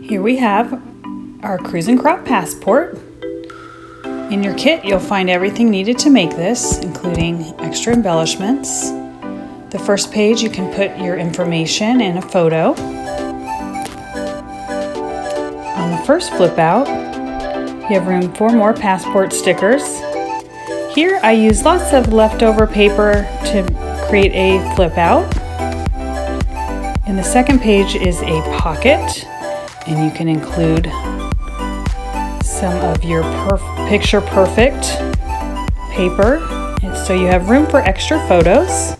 Here we have our Cruisin' Crop passport. In your kit, you'll find everything needed to make this, including extra embellishments. The first page, you can put your information and a photo. On the first flip out, you have room for more passport stickers. Here, I use lots of leftover paper to create a flip out. In the second page is a pocket, and you can include some of your picture perfect paper, and so you have room for extra photos.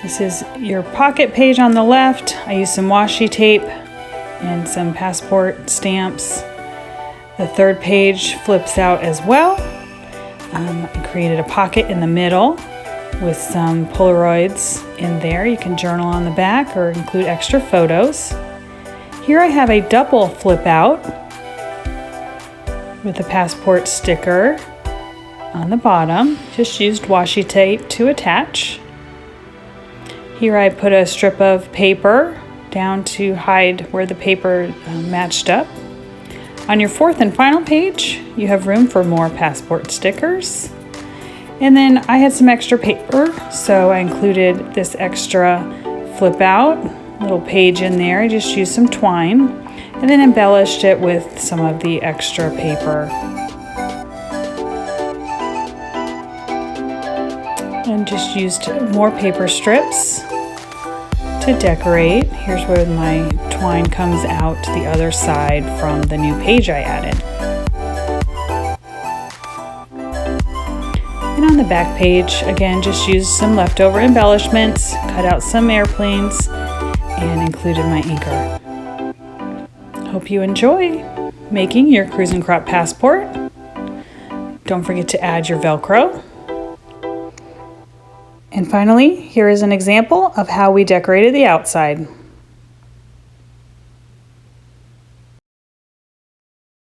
This is your pocket page on the left. I use some washi tape and some passport stamps. The third page flips out as well. I created a pocket in the middle with some Polaroids in there. You can journal on the back or include extra photos. Here I have a double flip out with a passport sticker on the bottom. Just used washi tape to attach. Here I put a strip of paper down to hide where the paper matched up. On your fourth and final page, you have room for more passport stickers. And then I had some extra paper, so I included this extra flip out, little page in there. I just used some twine and then embellished it with some of the extra paper. And just used more paper strips to decorate. Here's where my twine comes out to the other side from the new page I added. And on the back page, again, just used some leftover embellishments, cut out some airplanes, and included my anchor. Hope you enjoy making your Cruisin' Crop passport. Don't forget to add your Velcro. And finally, here is an example of how we decorated the outside.